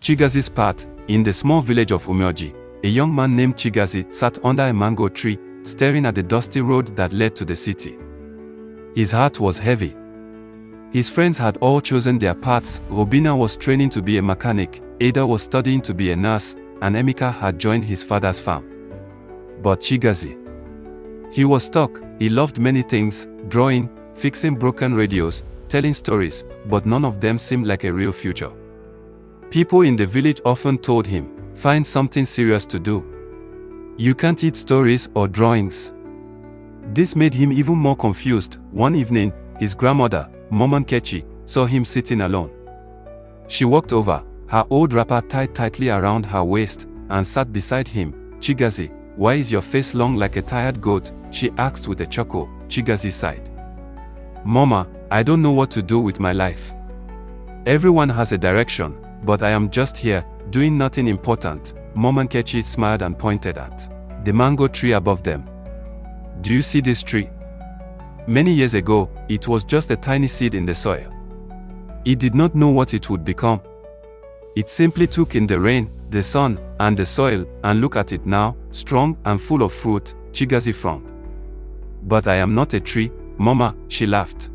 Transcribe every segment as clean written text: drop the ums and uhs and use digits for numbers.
Chigozie's path. In the small village of Umuorji, a young man named Chigozie sat under a mango tree, staring at the dusty road that led to the city. His heart was heavy. His friends had all chosen their paths. Robina was training to be a mechanic, Ada was studying to be a nurse, and Emeka had joined his father's farm. But Chigozie, he was stuck. He loved many things: drawing, fixing broken radios, telling stories, but none of them seemed like a real future. People in the village often told him, "Find something serious to do. You can't eat stories or drawings." This made him even more confused. One evening, his grandmother, Mama Nkechi, saw him sitting alone. She walked over, her old wrapper tied tightly around her waist, and sat beside him. "Chigozie, why is your face long like a tired goat?" she asked with a chuckle. Chigozie sighed. "Mama, I don't know what to do with my life. Everyone has a direction, but I am just here, doing nothing important." Mama Nkechi smiled and pointed at the mango tree above them. "Do you see this tree? Many years ago, it was just a tiny seed in the soil. It did not know what it would become. It simply took in the rain, the sun, and the soil, and look at it now, strong and full of fruit." Chigozie frowned. "But I am not a tree, Mama," she laughed.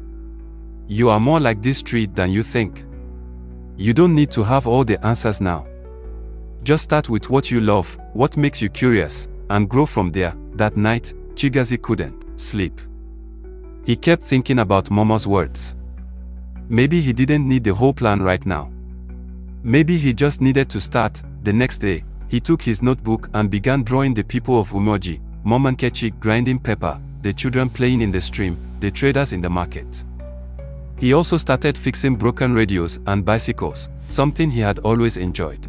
"You are more like this tree than you think. You don't need to have all the answers now. Just start with what you love, what makes you curious, and grow from there." That night, Chigozie couldn't sleep. He kept thinking about Mama's words. Maybe he didn't need the whole plan right now. Maybe he just needed to start. The next day, he took his notebook and began drawing the people of Umuorji: Mama Nkechi grinding pepper, the children playing in the stream, the traders in the market. He also started fixing broken radios and bicycles, something he had always enjoyed.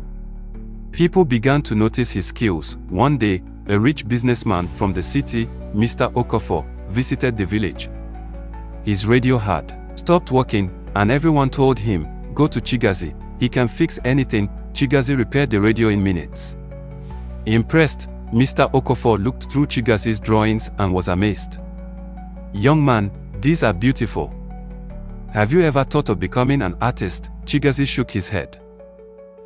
People began to notice his skills. One day, a rich businessman from the city, Mr. Okafor, visited the village. His radio had stopped working, and everyone told him, "Go to Chigozie, he can fix anything." Chigozie repaired the radio in minutes. Impressed, Mr. Okafor looked through Chigozie's drawings and was amazed. "Young man, these are beautiful. Have you ever thought of becoming an artist?" Chigozie shook his head.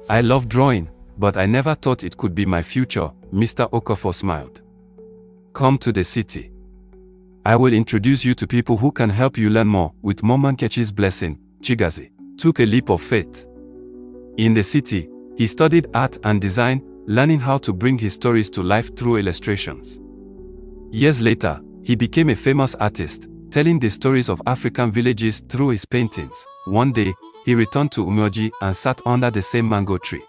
"I love drawing, but I never thought it could be my future." Mr. Okafor smiled. "Come to the city. I will introduce you to people who can help you learn more." With Mama Nkechi's blessing, Chigozie took a leap of faith. In the city, he studied art and design, learning how to bring his stories to life through illustrations. Years later, he became a famous artist, telling the stories of African villages through his paintings. One day, he returned to Umuorji and sat under the same mango tree.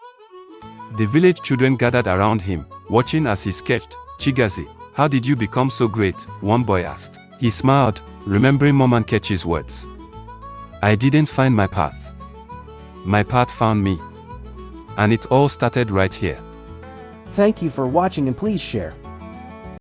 The village children gathered around him, watching as he sketched. "Chigozie, how did you become so great?" one boy asked. He smiled, remembering Mama Nkechi's words. "I didn't find my path. My path found me. And it all started right here." Thank you for watching, and please share,